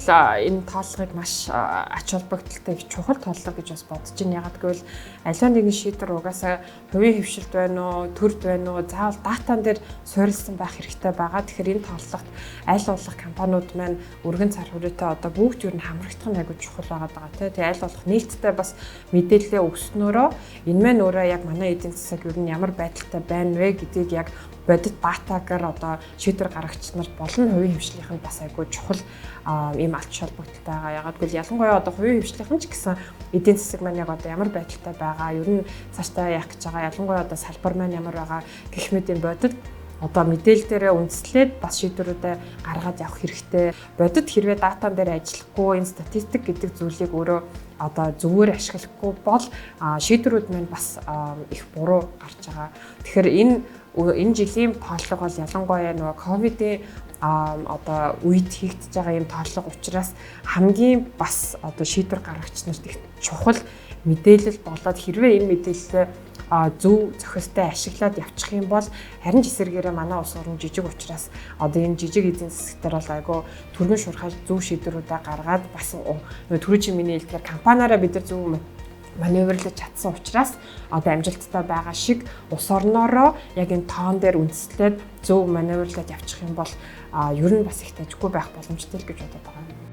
энэ тооллогыг маш ач холбогдолтой их чухал тооллого гэж бас бодож байна. Ягаад гэвэл аливаа нэгэн шийдвэр угаасаа хувийн хвшилт байна уу, төрд байна уу, заавал датан дээр суурилсан байх хэрэгтэй байгаа. Тэгэхээр энэ тооллогот аль болох компаниуд маань өргөн цар хүрээтэй одоо бүгд юу н хамрагдах нь аягүй чухал байгаа. Тэгээ аль болох нээлттэй бас мэдээлэлээ өгснөөрөө энэ маань өөрөө яг манай эдийн засаг юу н ямар байдалтай байна вэ гэдгийг яг бодит датагаар одоо шийдвэр гаргагч нар болон хувийн хвшлийнхэн бас айгүй чухал ийм алч холбогдолтой байгаа. Ягаад гэвэл ялангуяа одоо хувийн хвшлийнхэн ч гэсэн эдийн засаг маань яг одоо ямар байдалтай байгаа, ер нь цаашдаа яах гэж байгаа, ялангуяа одоо салбар маань ямар байгаа гэх мэт юм бодит одоо мэдээлэл дээрээ үндэслээд бас шийдвэрүүдээ гаргаад явах хэрэгтэй. Бодит хэрвээ датан дээр ажиллахгүй энэ статистик гэдэг зүйлийг өөрөө одоо зөвөр ашиглахгүй бол шийдвэрүүд маань бас их буруу гарч байгаа. Тэгэхээр энэ жилийн тооллого бол ялангуяа нөгөө ковидын одоо үед хийгдэж байгаа юм тооллого учраас хамгийн бас одоо шийдвэр гаргагч нарт их чухал мэдээлэл болоод хэрвээ энэ мэдээлэлээ зөв зохистой ашиглаад явчих юм бол харин ч эсэргээрээ манай улс орн жижиг учраас одоо энэ жижиг эзэн засагтар бол айгүй түргэн шурхай зөв шийдвэрүүдээ гаргаад бас түрүү чи миний хэлдгээр компаниараа бид нар зөв маневрлаж чадсан учраас одоо амжилттай байгаа шиг улс орноороо яг энэ тоон дээр үндэслээд зөв маневрлаад явчих юм бол ер нь бас их тажиггүй байх боломжтой л гэж бодод байгаа юм.